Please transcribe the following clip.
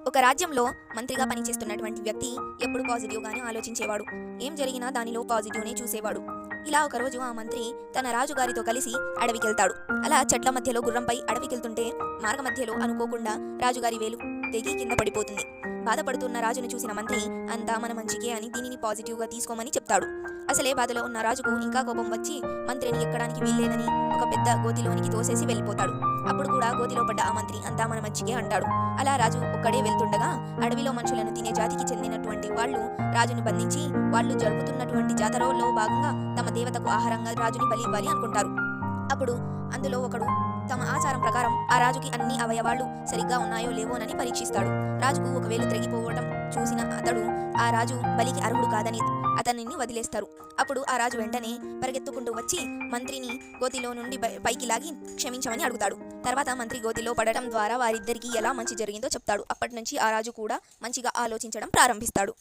ఒక రాజ్యంలో మంత్రిగా పనిచేస్తున్నటువంటి వ్యక్తి ఎప్పుడు పాజిటివ్గానే ఆలోచించేవాడు. ఏం జరిగినా దానిలో పాజిటివ్నే చూసేవాడు. ఇలా ఒకరోజు ఆ మంత్రి తన రాజుగారితో కలిసి అడవికెళ్తాడు. అలా చెట్ల మధ్యలో గుర్రంపై అడవికెళ్తుంటే మార్గ మధ్యలో అనుకోకుండా రాజుగారి వేలు తెగి కింద పడిపోతుంది. బాధపడుతున్న రాజును చూసిన మంత్రి అంతా మన మంచికే అని దీనిని పాజిటివ్గా తీసుకోమని చెప్తాడు. అసలే బాధలో ఉన్న రాజుకు ఇంకా కోపం వచ్చి మంత్రిని ఎక్కడానికి వీల్లేదని ఒక పెద్ద గోతిలోనికి తోసేసి వెళ్ళిపోతాడు. అప్పుడు కూడా గోతిలో పడ్డ ఆ మంత్రి అంతా మన మంచికే అంటాడు. అలా రాజు ఒక్కడే వెళ్తుండగా అడవిలో మనుషులను తినే జాతికి చెందినటువంటి వాళ్ళు రాజును బంధించి వాళ్ళు జరుపుతున్నటువంటి జాతరలో భాగంగా తమ దేవతకు ఆహారంగా రాజుని బలి ఇవ్వాలి అనుకుంటారు. అప్పుడు అందులో ఒకడు తమ ఆచారం ప్రకారం ఆ రాజుకి అన్ని అవయవాళ్ళు సరిగ్గా ఉన్నాయో లేవోనని పరీక్షిస్తాడు. రాజుకు ఒక వేలు తిరిగిపోవడం చూసిన అతడు ఆ రాజు బలికి అర్హుడు కాదని అతనిని వదిలేస్తారు. అప్పుడు ఆ రాజు వెంటనే పరిగెత్తుకుంటూ వచ్చి మంత్రిని గోతిలో నుండి పైకి లాగి క్షమించమని అడుగుతాడు. తర్వాత మంత్రి గోతిలో పడటం ద్వారా వారిద్దరికీ ఎలా మంచి జరిగిందో చెప్తాడు. అప్పటి నుంచి ఆ రాజు కూడా మంచిగా ఆలోచించడం ప్రారంభిస్తాడు.